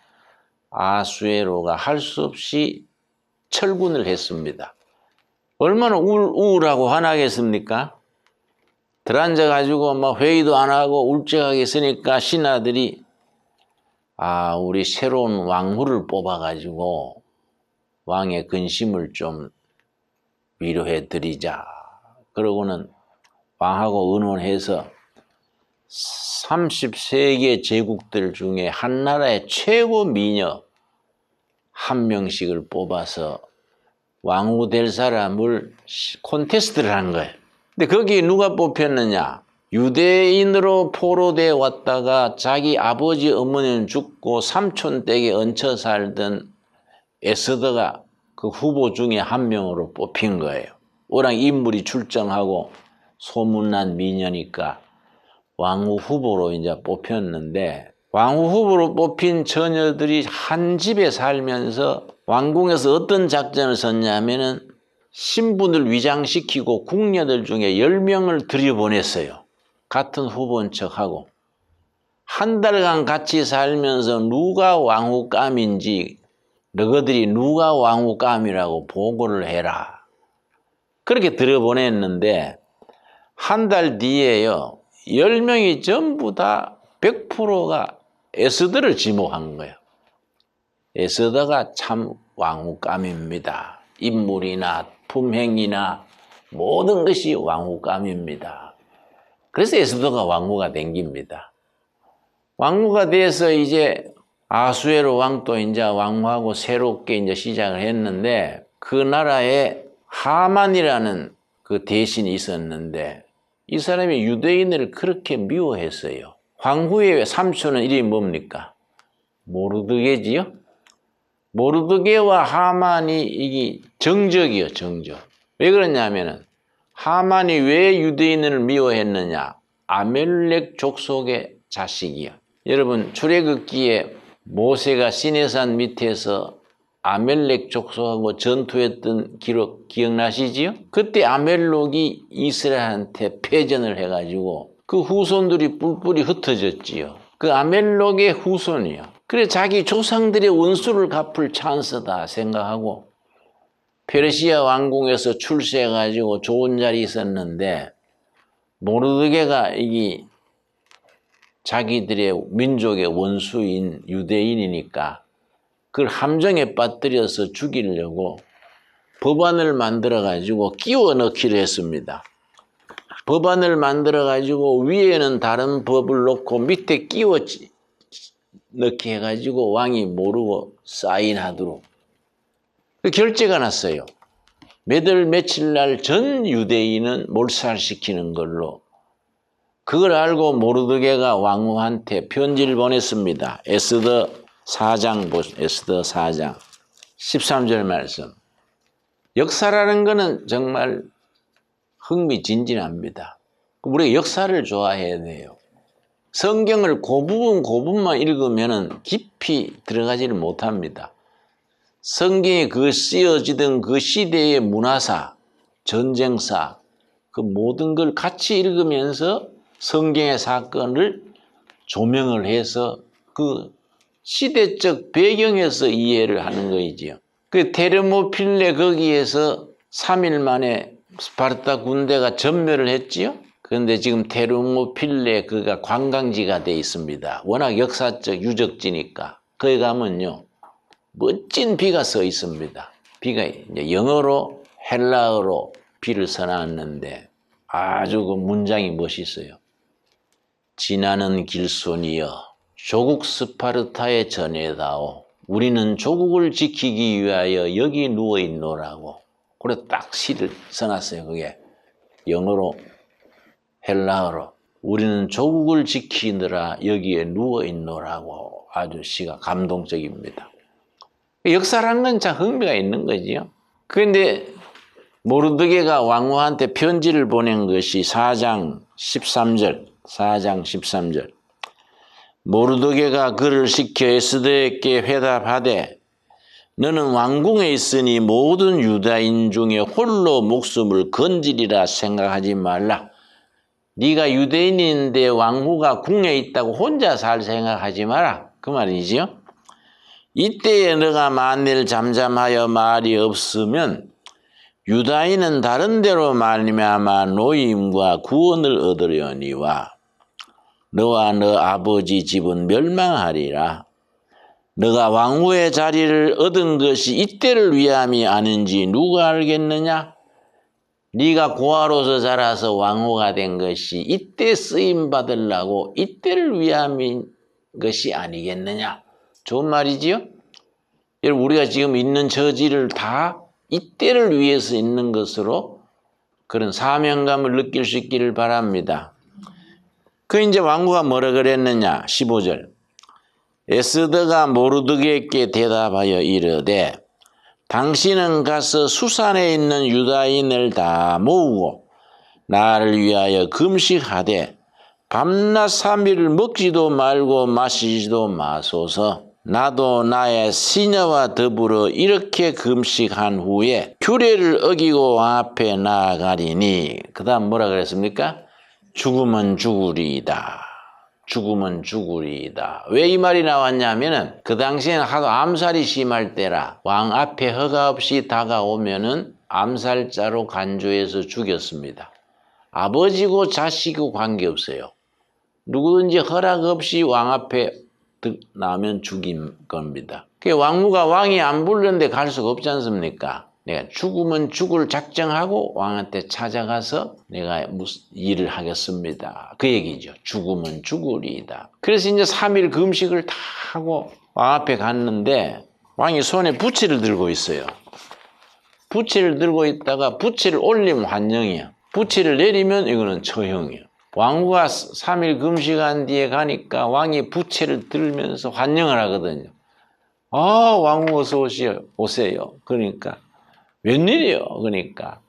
아수에로가 할 수 없이 철군을 했습니다. 얼마나 우울하고 화나겠습니까? 들어앉아가지고 막 회의도 안 하고 울적하게 있으니까 신하들이 우리 새로운 왕후를 뽑아가지고 왕의 근심을 좀 위로해 드리자. 그러고는 왕하고 의논해서 33개 제국들 중에 한 나라의 최고 미녀 한 명씩을 뽑아서 왕후 될 사람을 콘테스트를 한 거예요. 근데 거기에 누가 뽑혔느냐? 유대인으로 포로되어 왔다가 자기 아버지 어머니는 죽고 삼촌 댁에 얹혀 살던 에스더가 그 후보 중에 한 명으로 뽑힌 거예요. 워낙 인물이 출정하고 소문난 미녀니까 왕후 후보로 이제 뽑혔는데, 왕후 후보로 뽑힌 처녀들이 한 집에 살면서 왕궁에서 어떤 작전을 썼냐면은 신분을 위장시키고 궁녀들 중에 10명을 들여보냈어요. 같은 후보인 척하고. 한 달간 같이 살면서 누가 왕후감인지 너희들이 누가 왕후감이라고 보고를 해라. 그렇게 들여보냈는데 한 달 뒤에요. 10명이 전부 다 100%가 에스더를 지목한 거예요. 에스더가 참 왕후감입니다. 인물이나 품행이나 모든 것이 왕후감입니다. 그래서 에스더가 왕후가 된 겁니다. 왕후가 돼서 이제 아수에로 왕도 이제 왕후하고 새롭게 이제 시작을 했는데, 그 나라에 하만이라는 그 대신이 있었는데 이 사람이 유대인을 그렇게 미워했어요. 황후의 삼촌은 이름이 뭡니까? 모르드게지요? 모르드게와 하만이 이게 정적이요, 정적. 왜 그러냐면은 하만이 왜 유대인을 미워했느냐? 아멜렉 족속의 자식이요. 여러분 출애굽기에 모세가 시내산 밑에서 아멜렉 족속하고 전투했던 기록 기억나시지요? 그때 아멜렉이 이스라엘한테 패전을 해가지고 그 후손들이 뿔뿔이 흩어졌지요. 그 아멜렉의 후손이요. 그래 자기 조상들의 원수를 갚을 찬스다 생각하고 페르시아 왕궁에서 출세해가지고 좋은 자리 있었는데, 모르드게가 이게 자기들의 민족의 원수인 유대인이니까 그걸 함정에 빠뜨려서 죽이려고 법안을 만들어가지고 끼워 넣기를 했습니다. 법안을 만들어가지고 위에는 다른 법을 놓고 밑에 끼워 넣기 해가지고 왕이 모르고 사인하도록 결제가 났어요. 몇월 며칠 날 전 유대인은 몰살시키는 걸로. 그걸 알고 모르드게가 왕후한테 편지를 보냈습니다. 에스더 4장, 에스더 4장 13절 말씀. 역사라는 것은 정말 흥미진진합니다. 우리가 역사를 좋아해야 돼요. 성경을 그 부분만 읽으면 깊이 들어가지를 못합니다. 성경에 그 쓰여지던 그 시대의 문화사, 전쟁사, 그 모든 걸 같이 읽으면서 성경의 사건을 조명을 해서 그 시대적 배경에서 이해를 하는 거이지요. 그 테르모필레 거기에서 3일 만에 스파르타 군대가 전멸을 했지요. 그런데 지금 테르모필레 그가 관광지가 돼 있습니다. 워낙 역사적 유적지니까. 거기 가면요 멋진 비가 써 있습니다. 비가 이제 영어로 헬라어로 비를 써놨는데 아주 그 문장이 멋있어요. 지나는 길손이여 조국 스파르타에 전해다오. 우리는 조국을 지키기 위하여 여기 누워있노라고. 그래 딱 시를 써놨어요. 그게 영어로 헬라어로. 우리는 조국을 지키느라 여기에 누워있노라고 아주 시가 감동적입니다. 역사라는 건 참 흥미가 있는 거지요. 그런데 모르드게가 왕후한테 편지를 보낸 것이 4장 13절. 모르드게가 그를 시켜 에스더에게 회답하되 너는 왕궁에 있으니 모든 유다인 중에 홀로 목숨을 건지리라 생각하지 말라. 네가 유대인인데 왕후가 궁에 있다고 혼자 살 생각하지 마라. 그 말이지요. 이때에 너가 만일 잠잠하여 말이 없으면 유다인은 다른 데로 말미암아 노임과 구원을 얻으려니와 너와 너 아버지 집은 멸망하리라. 너가 왕후의 자리를 얻은 것이 이때를 위함이 아닌지 누가 알겠느냐? 네가 고아로서 자라서 왕후가 된 것이 이때 쓰임 받으려고 이때를 위함인 것이 아니겠느냐? 좋은 말이지요? 여러분 우리가 지금 있는 처지를 다 이때를 위해서 있는 것으로 그런 사명감을 느낄 수 있기를 바랍니다. 그 이제 왕후가 뭐라 그랬느냐? 15절. 에스더가 모르드게에게 대답하여 이르되 당신은 가서 수산에 있는 유다인을 다 모으고 나를 위하여 금식하되 밤낮 3일을 먹지도 말고 마시지도 마소서. 나도 나의 시녀와 더불어 이렇게 금식한 후에 규례를 어기고 왕 앞에 나아가리니 그 다음 뭐라 그랬습니까? 죽으면 죽으리이다. 죽으면 죽으리이다. 왜 이 말이 나왔냐면은 그 당시에는 하도 암살이 심할 때라 왕 앞에 허가 없이 다가오면은 암살자로 간주해서 죽였습니다. 아버지고 자식이고 관계없어요. 누구든지 허락 없이 왕 앞에 나면 죽인 겁니다. 왕후가 왕이 안 부르는데 갈 수가 없지 않습니까? 내가 죽으면 죽을 작정하고 왕한테 찾아가서 내가 무슨 일을 하겠습니다. 그 얘기죠. 죽으면 죽으리이다. 그래서 이제 3일 금식을 다 하고 왕 앞에 갔는데 왕이 손에 부채를 들고 있어요. 부채를 들고 있다가 부채를 올리면 환영이야. 부채를 내리면 이거는 처형이야. 왕후가 3일 금식한 뒤에 가니까 왕이 부채를 들면서 환영을 하거든요. 아, 왕후 어서 오세요. 그러니까 웬일이요? 그러니까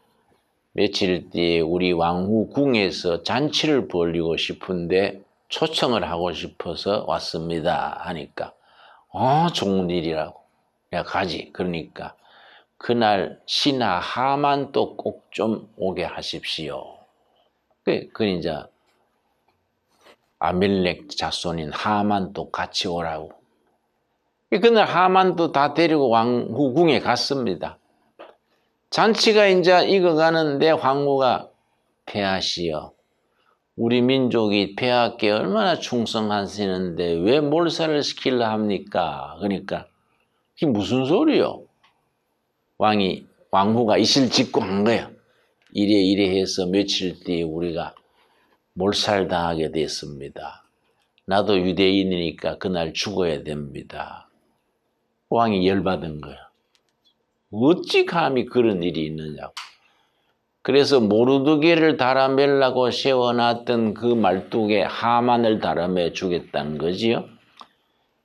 며칠 뒤에 우리 왕후 궁에서 잔치를 벌이고 싶은데 초청을 하고 싶어서 왔습니다. 하니까 좋은 일이라고. 야 가지. 그러니까 그날 신하 하만도 꼭 좀 오게 하십시오. 그 이제 아멜렉 자손인 하만도 같이 오라고. 그날 하만도 다 데리고 왕후 궁에 갔습니다. 잔치가 이제 익어가는데 황후가 폐하시여 우리 민족이 폐하께 얼마나 충성하시는데 왜 몰살을 시키려 합니까? 그러니까 이게 무슨 소리요? 왕후가 이실 짓고 한 거야. 이래 해서 며칠 뒤에 우리가 몰살당하게 됐습니다. 나도 유대인이니까 그날 죽어야 됩니다. 왕이 열받은 거야. 어찌 감히 그런 일이 있느냐고. 그래서 모르드게를 달아매려고 세워놨던 그 말뚝에 하만을 달아매 주겠다는 거지요.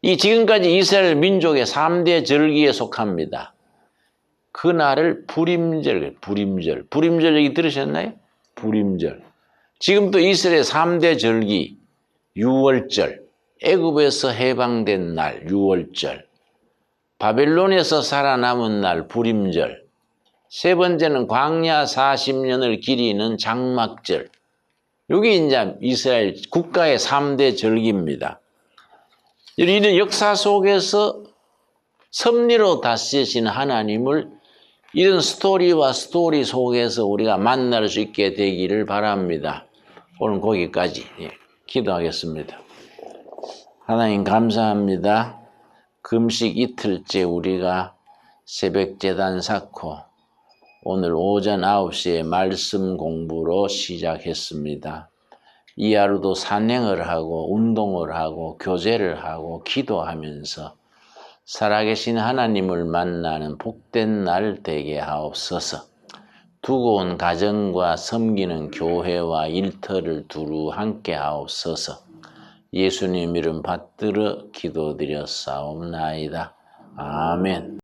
이 지금까지 이스라엘 민족의 3대 절기에 속합니다. 그날을 부림절 얘기 들으셨나요? 부림절. 지금 또 이스라엘 3대 절기, 유월절, 애굽에서 해방된 날, 유월절, 바벨론에서 살아남은 날, 부림절, 세 번째는 광야 40년을 기리는 장막절. 이게 이제 이스라엘 국가의 3대 절기입니다. 이런 역사 속에서 섭리로 다스리시는 하나님을 이런 스토리와 스토리 속에서 우리가 만날 수 있게 되기를 바랍니다. 오늘 거기까지 기도하겠습니다. 하나님 감사합니다. 금식 이틀째 우리가 새벽 제단 쌓고 오늘 오전 9시에 말씀 공부로 시작했습니다. 이 하루도 산행을 하고 운동을 하고 교제를 하고 기도하면서 살아계신 하나님을 만나는 복된 날 되게 하옵소서. 두고 온 가정과 섬기는 교회와 일터를 두루 함께 하옵소서. 예수님 이름 받들어 기도드렸사옵나이다. 아멘.